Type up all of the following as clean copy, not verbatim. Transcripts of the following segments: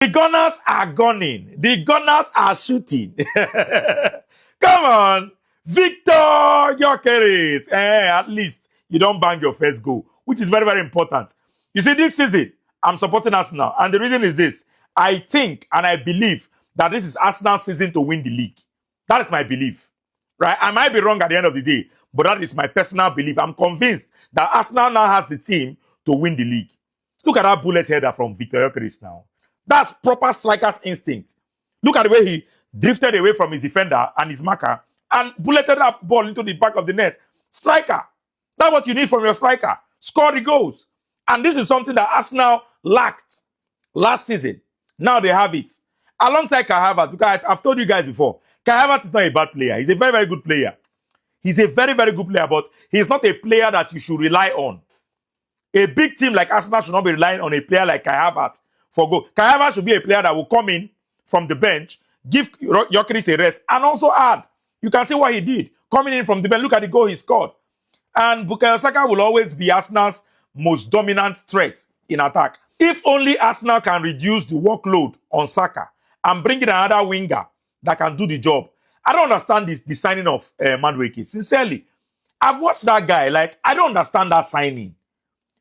The Gunners are gunning. The Gunners are shooting. Come on. Victor Gyökeres. At least you don't bang your first goal, which is very, very important. You see, this season, I'm supporting Arsenal. And the reason is this. I think and I believe that this is Arsenal's season to win the league. That is my belief. Right? I might be wrong at the end of the day, but that is my personal belief. I'm convinced that Arsenal now has the team to win the league. Look at that bullet header from Victor Gyökeres now. That's proper striker's instinct. Look at the way he drifted away from his defender and his marker and bulleted that ball into the back of the net. Striker. That's what you need from your striker. Score the goals. And this is something that Arsenal lacked last season. Now they have it. Alongside Kai Havertz, because I've told you guys before, Kai Havertz is not a bad player. He's a very, very good player. He's a very, very good player, but he's not a player that you should rely on. A big team like Arsenal should not be relying on a player like Kai Havertz for goal. Kai Havertz should be a player that will come in from the bench, give Gyökeres a rest, and also add. You can see what he did. Coming in from the bench, look at the goal he scored. And Bukayo Saka will always be Arsenal's most dominant threat in attack. If only Arsenal can reduce the workload on Saka and bring in another winger that can do the job. I don't understand the signing of Madueke. Sincerely, I've watched that guy. Like, I don't understand that signing.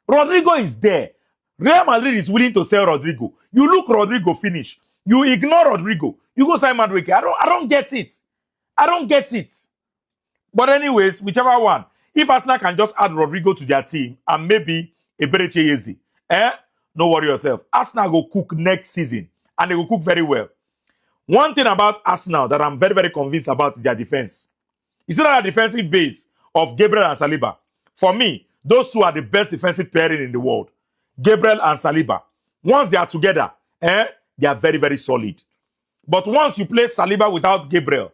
Rodrigo is there. Real Madrid is willing to sell Rodrigo. You look Rodrigo finish. You ignore Rodrigo. You go sign Madueke. I don't get it. I don't get it. But anyways, whichever one. If Arsenal can just add Rodrigo to their team and maybe Eberechi Eze, no worry yourself. Arsenal will cook next season and they will cook very well. One thing about Arsenal that I'm very, very convinced about is their defense. You see that defensive base of Gabriel and Saliba. For me, those two are the best defensive pairing in the world. Gabriel and Saliba. Once they are together, they are very, very solid. But once you play Saliba without Gabriel,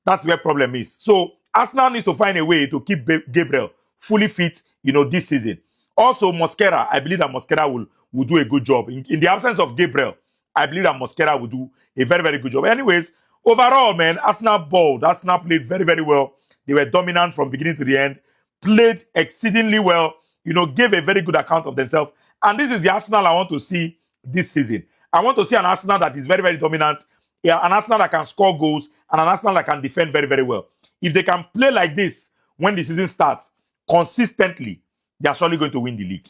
that's where the problem is. So Arsenal needs to find a way to keep Gabriel fully fit, this season. Also, Mosquera, I believe that Mosquera will do a good job. In the absence of Gabriel, I believe that Mosquera will do a very, very good job. Anyways, overall, man, Arsenal balled. Arsenal played very, very well. They were dominant from beginning to the end. Played exceedingly well. Gave a very good account of themselves. And this is the Arsenal I want to see this season. I want to see an Arsenal that is very, very dominant. Yeah, an Arsenal that can score goals and an Arsenal that can defend very, very well. If they can play like this when the season starts consistently, they are surely going to win the league.